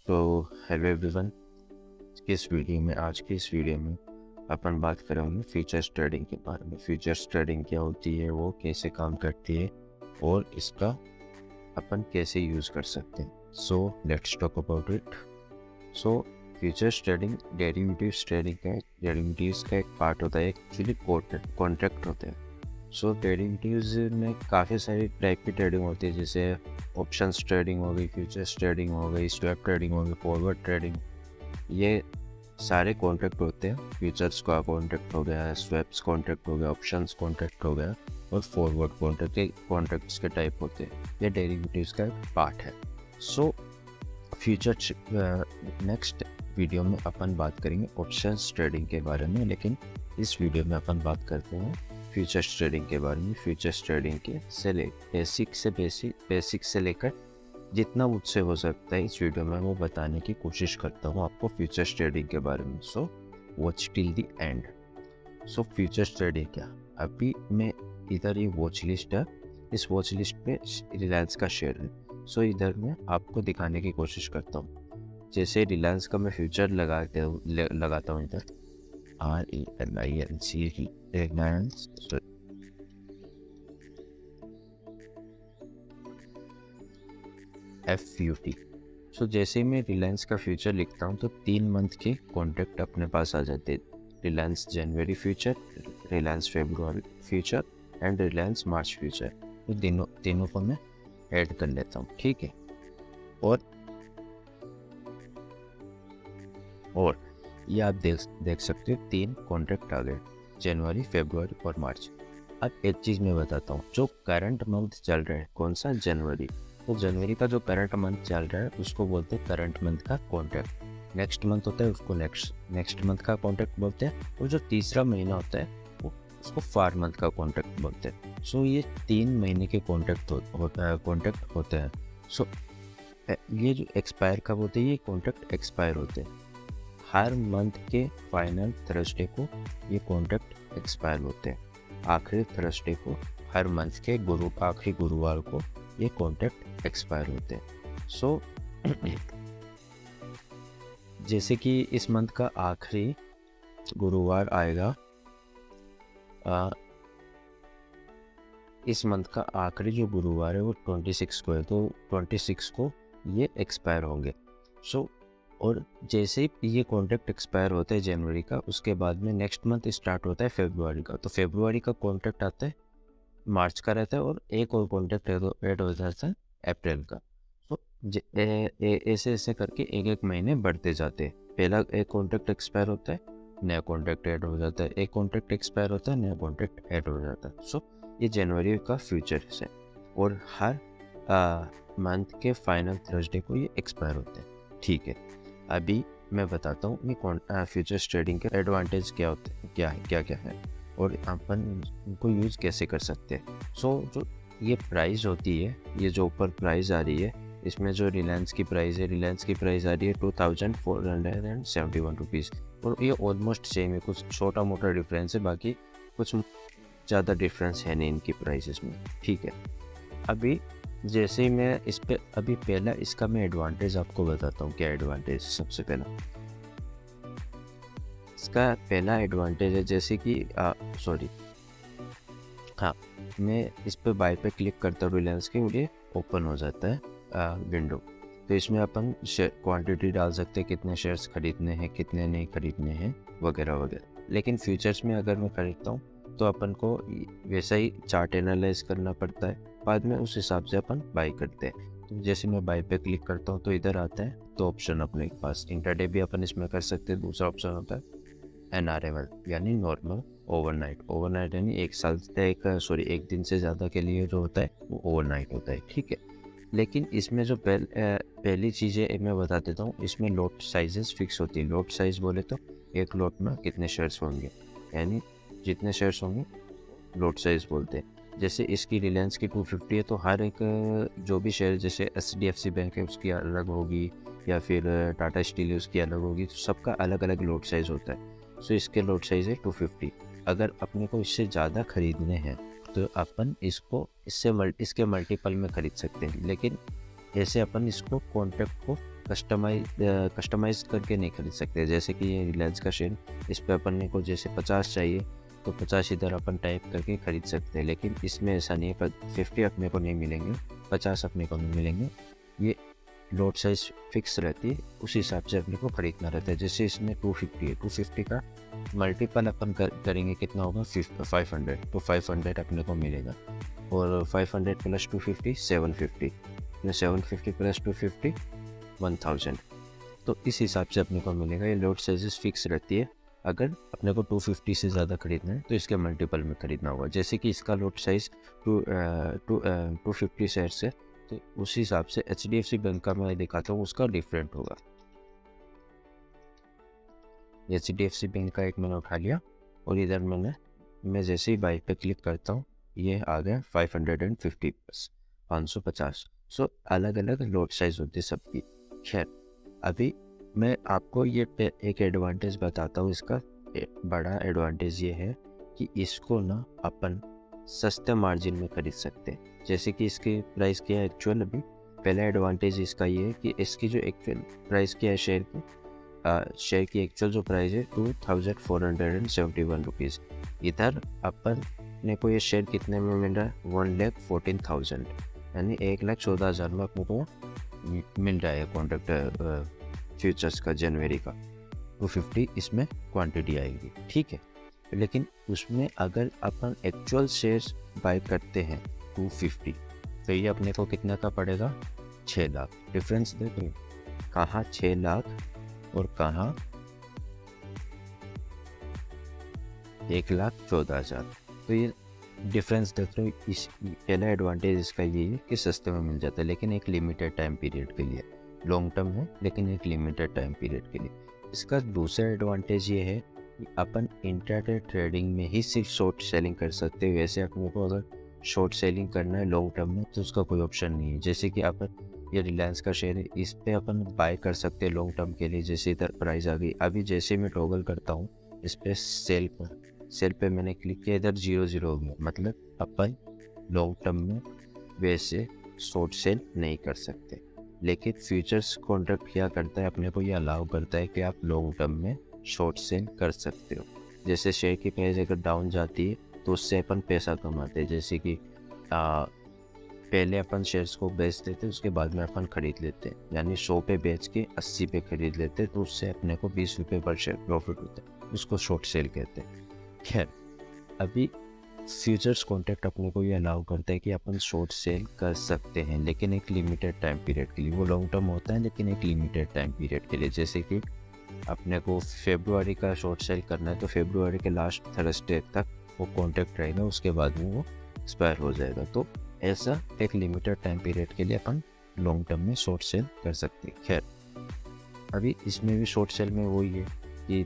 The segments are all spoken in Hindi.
तो हेलो एवरीवन। आज की इस वीडियो में अपन बात करेंगे फ्यूचर्स ट्रेडिंग के बारे में। फ्यूचर्स ट्रेडिंग क्या होती है, वो कैसे काम करती है और इसका अपन कैसे यूज़ कर सकते हैं। So let's talk about it. So futures trading derivatives का एक पार्ट होता है, एक्चुअली कॉन्ट्रैक्ट होते हैं। सो डेरिवेटिव्स में काफ़ी सारी टाइप की ट्रेडिंग होती है, जैसे ऑप्शंस ट्रेडिंग हो गई, फ्यूचर्स ट्रेडिंग हो गई, स्वैप ट्रेडिंग हो गई, फॉरवर्ड ट्रेडिंग। ये सारे कॉन्ट्रैक्ट होते हैं। फ्यूचर्स का कॉन्ट्रैक्ट हो गया, स्वैप्स कॉन्ट्रैक्ट हो गया, ऑप्शंस कॉन्ट्रैक्ट हो गया और फॉरवर्ड कॉन्ट्रैक्ट्स के टाइप होते हैं। ये डेरिवेटिव्स का एक पार्ट है। सो फ्यूचर नेक्स्ट वीडियो में अपन बात करेंगे ऑप्शंस ट्रेडिंग के बारे में, लेकिन इस वीडियो में अपन बात करते हैं फ्यूचर्स ट्रेडिंग के बारे में। फ्यूचर्स ट्रेडिंग के बेसिक से लेकर जितना मुझसे हो सकता है इस वीडियो में वो बताने की कोशिश करता हूँ आपको फ्यूचर्स ट्रेडिंग के बारे में। So watch till the end. So futures trading क्या, अभी मैं इधर ये वॉच लिस्ट है, इस वॉच लिस्ट पे रिलायंस का शेयर है। सो इधर मैं आपको दिखाने की कोशिश करता हूँ। जैसे रिलायंस का मैं फ्यूचर लगाता हूँ इधर, RELIANC, रिलायंस FUT। सो जैसे ही मैं रिलायंस का फ्यूचर लिखता हूँ तो 3 मंथ के कॉन्ट्रैक्ट अपने पास आ जाते हैं। रिलायंस जनवरी future, Reliance February future and Reliance March future. तो तीनों को मैं ऐड कर लेता हूँ, ठीक है। और ये आप देख सकते हो 3 कॉन्ट्रैक्ट आ गए, जनवरी, फेब्रुआरी और मार्च। अब एक चीज़ मैं बताता हूँ, जो करंट मंथ चल रहा है, कौन सा, जनवरी। तो जनवरी का जो करंट मंथ चल रहा है उसको बोलते हैं करंट मंथ का कॉन्ट्रैक्ट। नेक्स्ट मंथ होता है उसको नेक्स्ट मंथ का कॉन्ट्रैक्ट बोलते हैं, और जो तीसरा महीना होता है वो उसको फार मंथ का कॉन्ट्रैक्ट बोलते हैं। सो ये 3 महीने के कॉन्ट्रैक्ट होते हैं। सो ये जो एक्सपायर कब होते हैं, ये कॉन्ट्रैक्ट एक्सपायर होते हैं हर मंथ के फाइनल थर्सडे को। ये कॉन्ट्रैक्ट एक्सपायर होते हैं आखिरी थर्सडे को, हर मंथ के आखिरी गुरुवार को ये कॉन्ट्रैक्ट एक्सपायर होते हैं। सो जैसे कि इस मंथ का आखिरी गुरुवार आएगा, इस मंथ का आखिरी जो गुरुवार है वो 26 को है, तो 26 को ये एक्सपायर होंगे। सो और जैसे ही ये कॉन्ट्रैक्ट एक्सपायर होता है जनवरी का, उसके बाद में नेक्स्ट मंथ स्टार्ट होता है फेब्रुआरी का। तो फेब्रुआरी का कॉन्ट्रैक्ट आता है, मार्च का रहता है, और एक और कॉन्ट्रैक्ट ऐड हो जाता है अप्रैल का। तो ऐसे ऐसे करके एक एक महीने बढ़ते जाते हैं। पहला एक कॉन्ट्रैक्ट एक्सपायर होता है, नया कॉन्ट्रैक्ट ऐड हो जाता है, एक कॉन्ट्रैक्ट एक्सपायर होता है, नया कॉन्ट्रैक्ट ऐड हो जाता है। सो ये जनवरी का फ्यूचर है, और हर मंथ के फाइनल थर्सडे को ये एक्सपायर होते हैं, ठीक है। अभी मैं बताता हूँ ये फ्यूचर्स ट्रेडिंग के एडवांटेज क्या होते हैं, क्या है, और अपन इनको यूज़ कैसे कर सकते हैं। सो जो ये प्राइस होती है, ये जो ऊपर प्राइस आ रही है, इसमें जो रिलायंस की प्राइस है, रिलायंस की प्राइस आ रही है 2471 रुपीज़, और ये ऑलमोस्ट सेम है, कुछ छोटा मोटा डिफरेंस है, बाकी कुछ ज़्यादा डिफरेंस है नहीं इनकी प्राइसेस में, ठीक है। अभी जैसे ही मैं इस पे अभी पहला इसका मैं एडवांटेज आपको बताता हूँ। क्या एडवांटेज, सबसे पहला इसका पहला एडवांटेज है, जैसे कि हाँ, मैं इस पे बाय पे क्लिक करता हूँ रिलायंस के, मुझे ओपन हो जाता है विंडो। तो इसमें अपन क्वांटिटी डाल सकते हैं, कितने शेयर्स खरीदने हैं, कितने नहीं खरीदने हैं, वगैरह वगैरह। लेकिन फ्यूचर्स में अगर मैं खरीदता हूँ तो अपन को वैसा ही चार्ट एनालाइज करना पड़ता है, बाद में उस हिसाब से अपन बाई करते हैं। तो जैसे मैं बाई पे क्लिक करता हूँ तो इधर आता है तो ऑप्शन अपने पास, इंटरडे भी अपन इसमें कर सकते हैं। दूसरा ऑप्शन होता है NRML, यानी नॉर्मल ओवरनाइट यानी एक दिन से ज़्यादा के लिए जो होता है वो ओवरनाइट होता है, ठीक है। लेकिन इसमें जो पहली चीज़ें मैं बता देता हूँ, इसमें लॉट साइजेस फिक्स होती है। लॉट साइज बोले तो एक लॉट में कितने शेयर्स होंगे, यानी जितने शेयर्स होंगे लॉट साइज बोलते हैं। जैसे इसकी रिलायंस की 250 है, तो हर एक जो भी शेयर, जैसे HDFC बैंक है उसकी अलग होगी, या फिर टाटा स्टील है उसकी अलग होगी, तो सबका अलग अलग लॉट साइज होता है। सो इसके लॉट साइज है 250। अगर अपने को इससे ज़्यादा खरीदने हैं तो अपन इसके मल्टीपल में खरीद सकते हैं, लेकिन ऐसे अपन इसको कॉन्ट्रैक्ट को कस्टमाइज करके नहीं खरीद सकते। जैसे कि ये रिलायंस का शेयर, इस पे अपन को जैसे 50 चाहिए तो 50 इधर अपन टाइप करके खरीद सकते हैं, लेकिन इसमें ऐसा नहीं है। पर 50 अपने को नहीं मिलेंगे, 50 अपने को नहीं मिलेंगे। ये लॉट साइज फिक्स रहती है, उस हिसाब से अपने को खरीदना रहता है। जैसे इसमें 250 है, 250 का मल्टीपल अपन करेंगे कितना होगा 500, तो 500 अपने को मिलेगा। और 500 प्लस 250 750, 750 प्लस 250 1000। तो इस हिसाब से अपने को मिलेगा। ये लॉट साइजेस फिक्स रहती है। अगर अपने को 250 से ज़्यादा खरीदना है तो इसके मल्टीपल में खरीदना होगा। जैसे कि इसका लॉट साइज 250 शेयर्स है, तो उस हिसाब से HDFC बैंक का मैं दिखाता हूँ, उसका डिफरेंट होगा। HDFC बैंक का एक मैंने उठा लिया और इधर मैं जैसे ही बाई पे क्लिक करता हूँ ये आ गया 550 प्लस 550। सो अलग अलग लॉट साइज होती है सबकी। खैर, अभी मैं आपको ये एक एडवांटेज बताता हूँ। इसका बड़ा एडवांटेज ये है कि इसको ना अपन सस्ते मार्जिन में खरीद सकते हैं। जैसे कि इसकी प्राइस क्या है एक्चुअल, अभी पहला एडवांटेज इसका ये है कि इसकी जो एक्चुअल प्राइस क्या है शेयर की एक्चुअल जो प्राइस है 2471 रुपीज़। इधर अपन ने को ये शेयर कितने में मिल रहा है 1,14,000, यानी 1,14,000 में अपने को मिल रहा है कॉन्ट्रैक्ट फ्यूचर्स का जनवरी का। 250 इसमें क्वांटिटी आएगी, ठीक है। लेकिन उसमें अगर अपन एक्चुअल शेयर्स बाय करते हैं 250, तो ये अपने को कितना का पड़ेगा 6 लाख। डिफरेंस देख रहे हो, कहाँ 6 लाख और कहाँ 1,14,000। तो ये डिफरेंस देख रहे हो। इस पहला एडवांटेज इसका ये है कि सस्ते में मिल जाता है, लेकिन एक लिमिटेड टाइम पीरियड के लिए। लॉन्ग टर्म है लेकिन एक लिमिटेड टाइम पीरियड के लिए। इसका दूसरा एडवांटेज ये है कि अपन इंट्राडे ट्रेडिंग में ही सिर्फ शॉर्ट सेलिंग कर सकते हैं। वैसे अपने को अगर शॉर्ट सेलिंग करना है लॉन्ग टर्म में तो उसका कोई ऑप्शन नहीं है। जैसे कि अपन ये रिलायंस का शेयर है, इस पे अपन बाय कर सकते हैं लॉन्ग टर्म के लिए। जैसे इधर प्राइस आ गई, अभी जैसे मैं टॉगल करता हूँ इस पर सेल पे मैंने क्लिक किया, इधर 0 हो गया। मतलब अपन लॉन्ग टर्म में वैसे शॉर्ट सेल नहीं कर सकते। लेकिन फ्यूचर्स कॉन्ट्रैक्ट क्या करता है, अपने को ये अलाउ करता है कि आप लॉन्ग टर्म में शॉर्ट सेल कर सकते हो। जैसे शेयर की प्राइस अगर डाउन जाती है तो उससे अपन पैसा कमाते हैं। जैसे कि पहले अपन शेयर्स को बेच देते, उसके बाद में अपन ख़रीद लेते हैं, यानी 100 पे बेच के 80 पे ख़रीद लेते, तो उससे अपने को 20 रुपये पर शेयर प्रॉफिट होता है। उसको शॉर्ट सेल कहते हैं। खैर, अभी फ्यूचर्स कॉन्ट्रैक्ट अपने को ये अलाउ करता है कि अपन शॉर्ट सेल कर सकते हैं, लेकिन एक लिमिटेड टाइम पीरियड के लिए। वो लॉन्ग टर्म होता है लेकिन एक लिमिटेड टाइम पीरियड के लिए। जैसे कि अपने को फरवरी का शॉर्ट सेल करना है तो फरवरी के लास्ट थर्सडे तक वो कॉन्ट्रैक्ट रहेगा, उसके बाद में वो एक्सपायर हो जाएगा। तो ऐसा एक लिमिटेड टाइम पीरियड के लिए अपन लॉन्ग टर्म में शॉर्ट सेल कर सकते हैं। खैर, अभी इसमें भी शॉर्ट सेल में वही है कि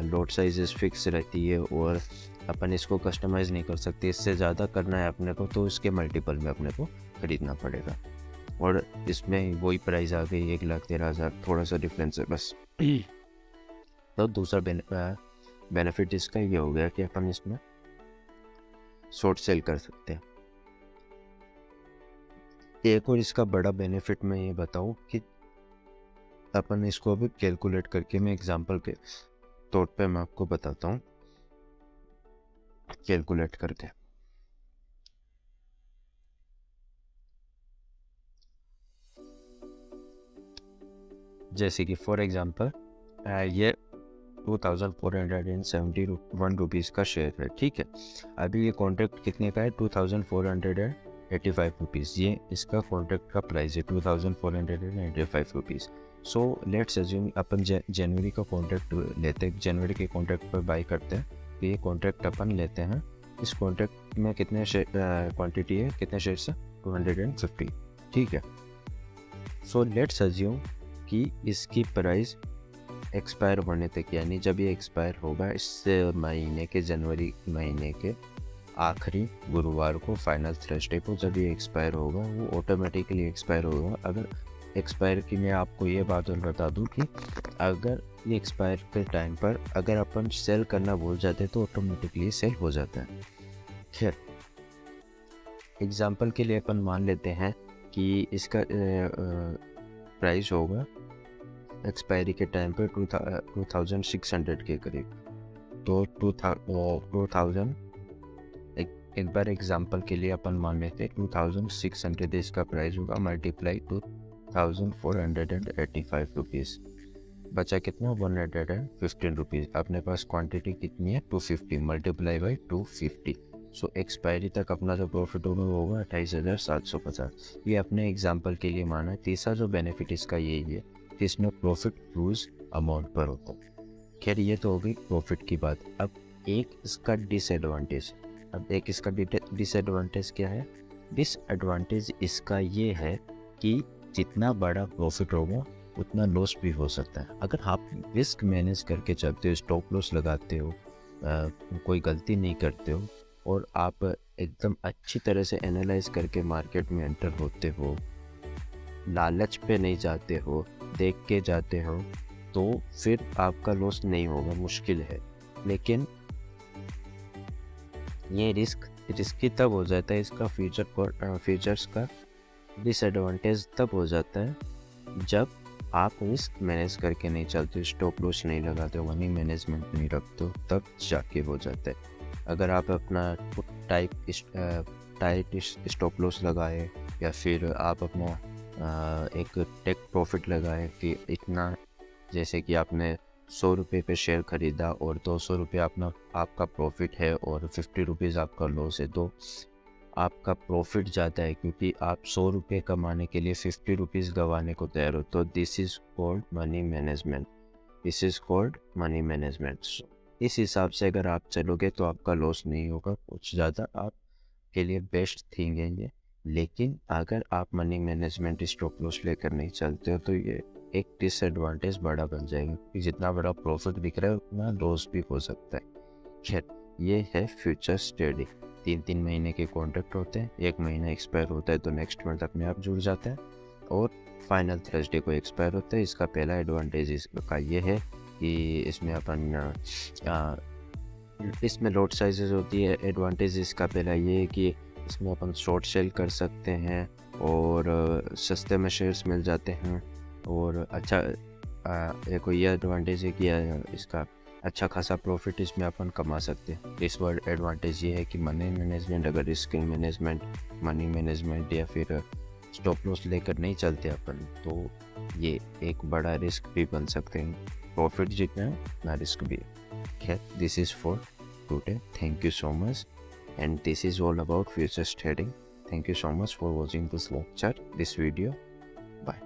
लॉट साइजेस फिक्स रहती है और अपन इसको कस्टमाइज़ नहीं कर सकते। इससे ज़्यादा करना है अपने को तो इसके मल्टीपल में अपने को ख़रीदना पड़ेगा। और इसमें वही प्राइस आ गई 1,13,000, थोड़ा सा डिफरेंस है बस। तो दूसरा बेनिफिट इसका ये हो गया कि अपन इसमें शॉर्ट सेल कर सकते हैं। एक और इसका बड़ा बेनिफिट मैं ये बताऊँ कि अपन इसको अभी कैलकुलेट करके, मैं एग्जांपल के तौर पे मैं आपको बताता हूँ कैलकुलेट करके। जैसे कि फॉर एग्जांपल ये 2,471 रुपीज़ का शेयर है, ठीक है। अभी ये कॉन्ट्रैक्ट कितने का है 2,485 रुपीज़। ये इसका कॉन्ट्रैक्ट का प्राइस है 2,485 रुपीज़। सो लेट्स अज्यूम अपन जनवरी का कॉन्ट्रैक्ट लेते हैं, जनवरी के कॉन्ट्रैक्ट पर बाई करते हैं। तो ये कॉन्ट्रैक्ट अपन लेते हैं। इस कॉन्ट्रैक्ट में कितने क्वांटिटी है, कितने शेयर्स है 250, ठीक है। सो लेट्स अज्यूम कि इसकी प्राइस एक्सपायर होने तक, यानी जब ये एक्सपायर होगा इस महीने के जनवरी महीने के आखिरी गुरुवार को, फाइनल थर्सडे को जब ये एक्सपायर होगा, वो ऑटोमेटिकली एक्सपायर होगा। अगर एक्सपायर की मैं आपको ये बात और बता दूं कि अगर ये एक्सपायर के टाइम पर अगर अपन सेल करना भूल जाते तो ऑटोमेटिकली सेल हो जाता है। खैर, एग्जांपल के लिए अपन मान लेते हैं कि इसका प्राइस होगा एक्सपायरी के टाइम पे 2600 के करीब। तो 2000 एक बार एग्जांपल के लिए अपन मान लेते 2600 इसका प्राइस होगा, मल्टीप्लाई 2485 रुपीज़, बचा कितना 115 रुपीज़। अपने पास क्वांटिटी कितनी है 250, मल्टीप्लाई बाई 250। सो एक्सपायरी तक अपना जो प्रॉफिट होगा वो होगा 28,750। ये अपने एग्जांपल के लिए माना है। तीसरा जो बेनिफिट इसका यही है कि इसमें प्रॉफिट क्रूज अमाउंट पर होता है। खैर ये तो हो गई प्रॉफिट की बात। अब एक इसका डिसएडवांटेज क्या है? डिसएडवांटेज इसका ये है कि जितना बड़ा प्रॉफिट होगा उतना लॉस भी हो सकता है। अगर आप रिस्क मैनेज करके चलते हो, स्टॉप लॉस लगाते हो, कोई गलती नहीं करते हो और आप एकदम अच्छी तरह से एनालाइज करके मार्केट में एंटर होते हो, लालच पे नहीं जाते हो, देख के जाते हो, तो फिर आपका लॉस नहीं होगा, मुश्किल है। लेकिन ये रिस्की तब हो जाता है, इसका फीचर्स का डिसएडवांटेज तब हो जाता है जब आप रिस्क मैनेज करके नहीं चलते, स्टॉप लॉस नहीं लगाते हो, मनी मैनेजमेंट नहीं रखते हो, तब जाके हो जाता है। अगर आप अपना टाइट स्टॉप लॉस लगाए या फिर आप अपना एक टेक प्रॉफिट लगाए कि इतना, जैसे कि आपने 100 रुपये पे शेयर ख़रीदा और 200 रुपये आपका प्रॉफिट है और 50 रुपीज़ आपका लॉस है, तो आपका प्रॉफिट ज़्यादा है क्योंकि आप 100 रुपये कमाने के लिए 50 रुपीज़ गंवाने को तैयार हो। तो this is called money management. इस हिसाब से अगर आप चलोगे तो आपका लॉस नहीं होगा कुछ ज़्यादा, आपके लिए बेस्ट थिंग है ये। लेकिन अगर आप मनी मैनेजमेंट स्टॉप लॉस लेकर नहीं चलते हो तो ये एक डिसएडवांटेज बड़ा बन जाएगा कि जितना बड़ा प्रॉफिट दिख रहा है उतना लॉस भी हो सकता है। खैर ये है फ्यूचर्स ट्रेडिंग। 3-3 महीने के कॉन्ट्रैक्ट होते हैं, 1 महीना एक्सपायर होता है तो नेक्स्ट मंथ अपने आप जुड़ जाता है और फाइनल थर्सडे को एक्सपायर होता है। इसका पहला एडवांटेज इसका ये है कि इसमें लॉट साइजेस होती है। एडवांटेज इसका पहला ये है कि इसमें अपन शॉर्ट सेल कर सकते हैं और सस्ते में शेयर्स मिल जाते हैं और अच्छा एक ये एडवांटेज है कि इसका अच्छा खासा प्रॉफिट इसमें अपन कमा सकते हैं। इस वर्ड एडवांटेज ये है कि मनी मैनेजमेंट, अगर रिस्क मैनेजमेंट, मनी मैनेजमेंट या फिर स्टॉप लॉस लेकर नहीं चलते अपन तो ये एक बड़ा रिस्क भी बन सकते हैं। प्रॉफिट जितना है ना रिस्क भी है। खैर this is for today, thank you so much and this is all about futures trading. Thank you so much for watching this lecture, this video. Bye.